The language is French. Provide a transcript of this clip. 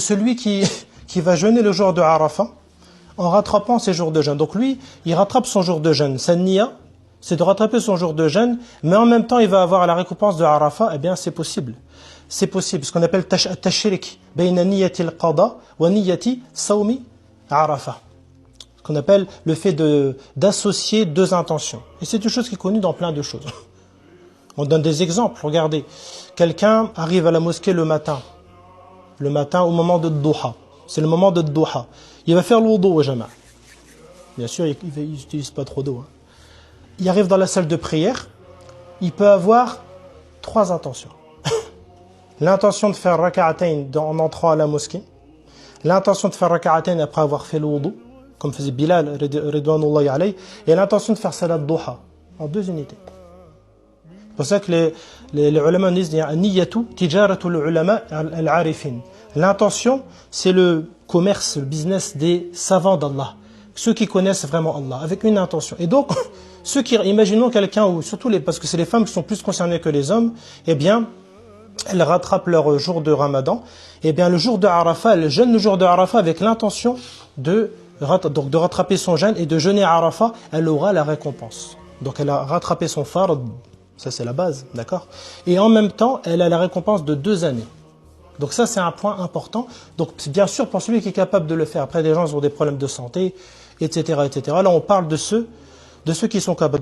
celui qui va jeûner le jour de Arafat en rattrapant ses jours de jeûne. Donc lui, il rattrape son jour de jeûne. Sa niya, c'est de rattraper son jour de jeûne, mais en même temps, il va avoir la récompense de Arafat. Eh bien, c'est possible. C'est possible. Ce qu'on appelle tashrik, bayna niyati al-qada wa niyati sawmi Arafat. Ce qu'on appelle le fait d'associer deux intentions. Et c'est une chose qui est connue dans plein de choses. On donne des exemples. Regardez, quelqu'un arrive à la mosquée le matin au moment de Duha. C'est le moment de Duha. Il va faire le wudu au jama'. Bien sûr, il n'utilise pas trop d'eau. Il arrive dans la salle de prière, il peut avoir trois intentions. L'intention de faire raka'atayn en entrant à la mosquée, l'intention de faire raka'atayn après avoir fait le wudu, comme faisait Bilal, ridwanullahi alayhi, et l'intention de faire salat duha, en deux unités. C'est pour ça que les ulama disent niyatu tijaratul ulama al-arifin. L'intention, c'est le commerce, le business des savants d'Allah, ceux qui connaissent vraiment Allah, avec une intention. Et donc, ceux qui, imaginons quelqu'un, ou surtout parce que c'est les femmes qui sont plus concernées que les hommes, eh bien, elles rattrapent leur jour de Ramadan. Eh bien, le jour de Arafat, elles jeûnent le jour de Arafat avec l'intention de rattraper son jeûne et de jeûner à Arafat, elle aura la récompense. Donc, elle a rattrapé son fard, ça c'est la base, d'accord? Et en même temps, elle a la récompense de 2 années. Donc ça, c'est un point important. Donc, bien sûr, pour celui qui est capable de le faire. Après, des gens ont des problèmes de santé, etc., etc. Là, on parle de ceux qui sont capables.